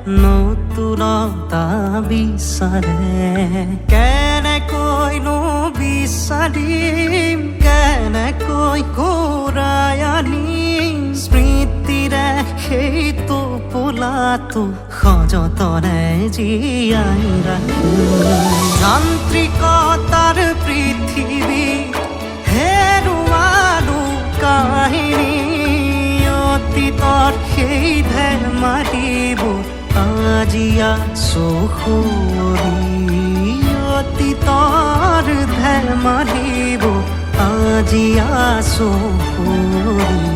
নতুনতা বিচাৰে কেনেকৈনো বিচাৰিম কেনেকৈ ঘূৰাই আনিম স্মৃতিৰে সেইটো পোলাটো সযতনে জীয়াই ৰাখিম যান্ত্ৰিকতাৰ পৃথিৱী হেৰুৱালো কাহিনী অতীতৰ সেই ধেমালিবোৰ আজি আছো সুৰি অতীতৰ ধেমালিবোৰ আজি আছো সুৰি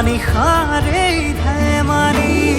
নিশাৰে ধেমালি